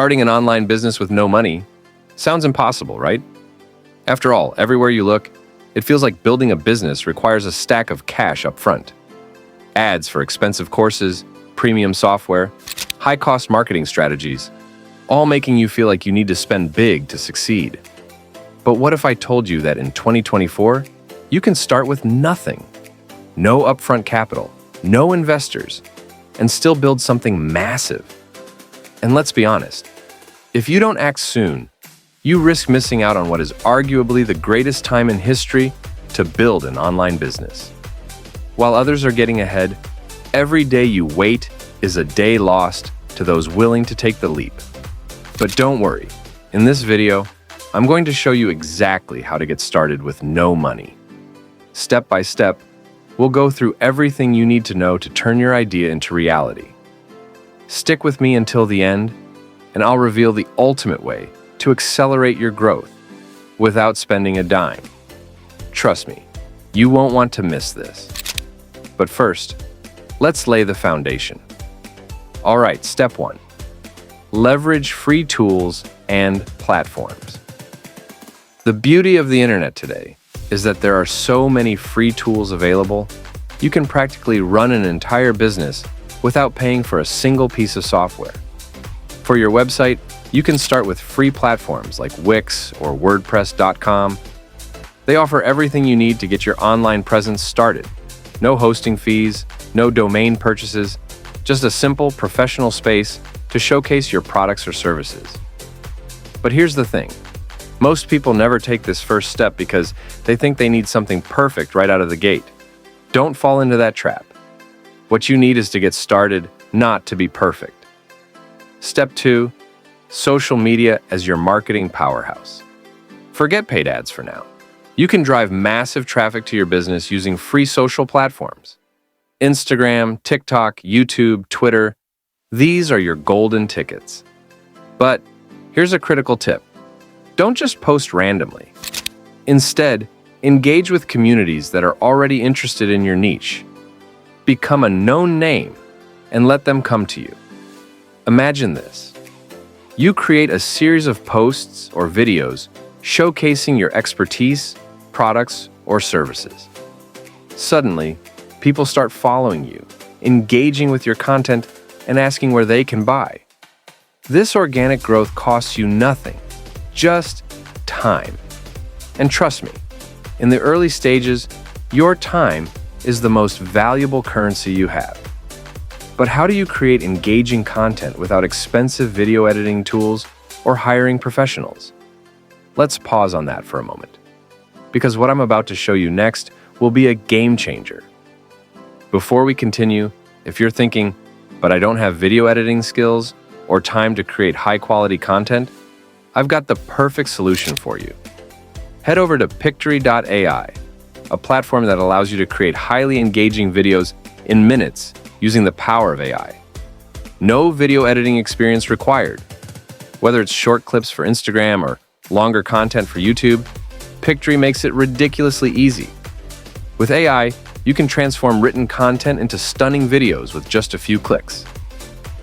Starting an online business with no money sounds impossible, right? After all, everywhere you look, it feels like building a business requires a stack of cash up front. Ads for expensive courses, premium software, high-cost marketing strategies, all making you feel like you need to spend big to succeed. But what if I told you that in 2024, you can start with nothing? No upfront capital, no investors, and still build something massive. And let's be honest, if you don't act soon, you risk missing out on what is arguably the greatest time in history to build an online business. While others are getting ahead, every day you wait is a day lost to those willing to take the leap. But don't worry, in this video, I'm going to show you exactly how to get started with no money. Step by step, we'll go through everything you need to know to turn your idea into reality. Stick with me until the end, and I'll reveal the ultimate way to accelerate your growth without spending a dime. Trust me, you won't want to miss this. But first, let's lay the foundation. All right, step 1. Leverage free tools and platforms. The beauty of the internet today is that there are so many free tools available, you can practically run an entire business without paying for a single piece of software. For your website, you can start with free platforms like Wix or WordPress.com. They offer everything you need to get your online presence started. No hosting fees, no domain purchases, just a simple professional space to showcase your products or services. But here's the thing. Most people never take this first step because they think they need something perfect right out of the gate. Don't fall into that trap. What you need is to get started, not to be perfect. Step 2, social media as your marketing powerhouse. Forget paid ads for now. You can drive massive traffic to your business using free social platforms. Instagram, TikTok, YouTube, Twitter, these are your golden tickets. But here's a critical tip. Don't just post randomly. Instead, engage with communities that are already interested in your niche. Become a known name and let them come to you. Imagine this. You create a series of posts or videos showcasing your expertise, products, or services. Suddenly, people start following you, engaging with your content, and asking where they can buy. This organic growth costs you nothing, just time. And trust me, in the early stages, your time is the most valuable currency you have. But how do you create engaging content without expensive video editing tools or hiring professionals? Let's pause on that for a moment, because what I'm about to show you next will be a game changer. Before we continue, if you're thinking, but I don't have video editing skills or time to create high-quality content, I've got the perfect solution for you. Head over to Pictory.ai, a platform that allows you to create highly engaging videos in minutes using the power of AI. No video editing experience required. Whether it's short clips for Instagram or longer content for YouTube, Pictory makes it ridiculously easy. With AI, you can transform written content into stunning videos with just a few clicks.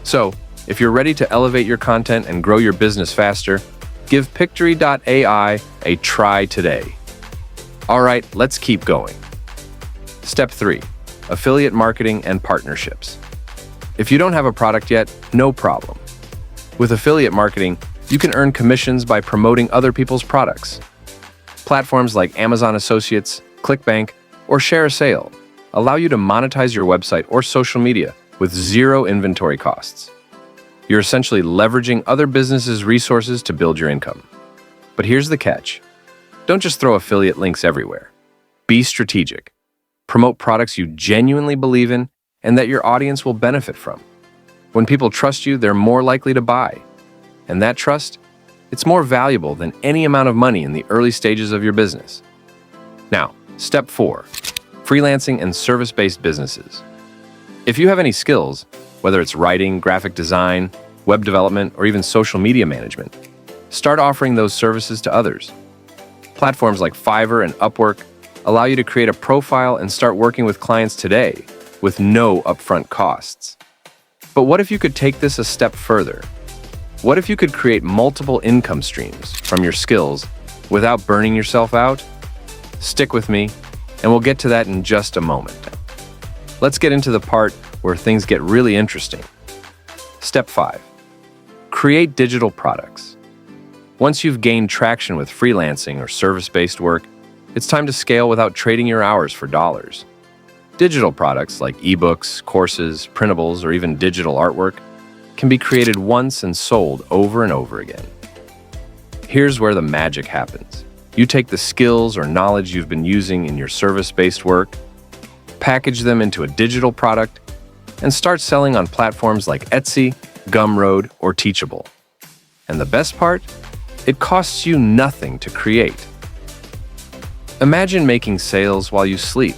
So, if you're ready to elevate your content and grow your business faster, give Pictory.ai a try today. All right, let's keep going. Step 3, affiliate marketing and partnerships. If you don't have a product yet, no problem. With affiliate marketing, you can earn commissions by promoting other people's products. Platforms like Amazon Associates, ClickBank, or Share a Sale allow you to monetize your website or social media with zero inventory costs. You're essentially leveraging other businesses' resources to build your income. But here's the catch. Don't just throw affiliate links everywhere. Be strategic. Promote products you genuinely believe in and that your audience will benefit from. When people trust you, they're more likely to buy. And that trust, it's more valuable than any amount of money in the early stages of your business. Now, step 4, freelancing and service-based businesses. If you have any skills, whether it's writing, graphic design, web development, or even social media management, start offering those services to others. Platforms like Fiverr and Upwork allow you to create a profile and start working with clients today with no upfront costs. But what if you could take this a step further? What if you could create multiple income streams from your skills without burning yourself out? Stick with me, and we'll get to that in just a moment. Let's get into the part where things get really interesting. Step 5. Create digital products. Once you've gained traction with freelancing or service-based work, it's time to scale without trading your hours for dollars. Digital products like ebooks, courses, printables, or even digital artwork can be created once and sold over and over again. Here's where the magic happens. You take the skills or knowledge you've been using in your service-based work, package them into a digital product, and start selling on platforms like Etsy, Gumroad, or Teachable. And the best part? It costs you nothing to create. Imagine making sales while you sleep,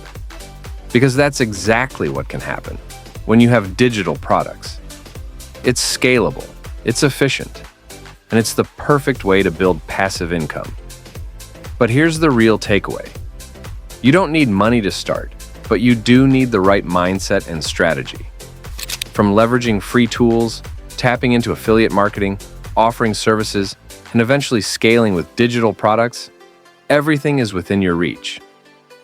because that's exactly what can happen when you have digital products. It's scalable, it's efficient, and it's the perfect way to build passive income. But here's the real takeaway. You don't need money to start, but you do need the right mindset and strategy. From leveraging free tools, tapping into affiliate marketing, offering services, and eventually scaling with digital products, everything is within your reach.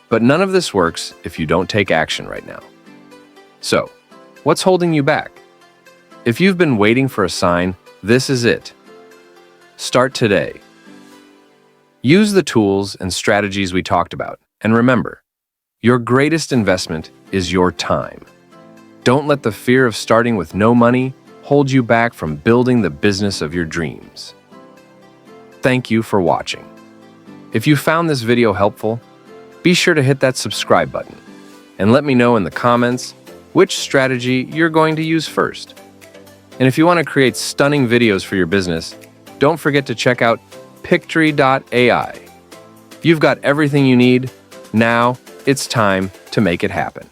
But none of this works if you don't take action right now. So, what's holding you back? If you've been waiting for a sign, this is it. Start today. Use the tools and strategies we talked about, and remember, your greatest investment is your time. Don't let the fear of starting with no money hold you back from building the business of your dreams. Thank you for watching. If you found this video helpful, be sure to hit that subscribe button and let me know in the comments which strategy you're going to use first. And if you want to create stunning videos for your business, don't forget to check out Pictory.ai. You've got everything you need. Now it's time to make it happen.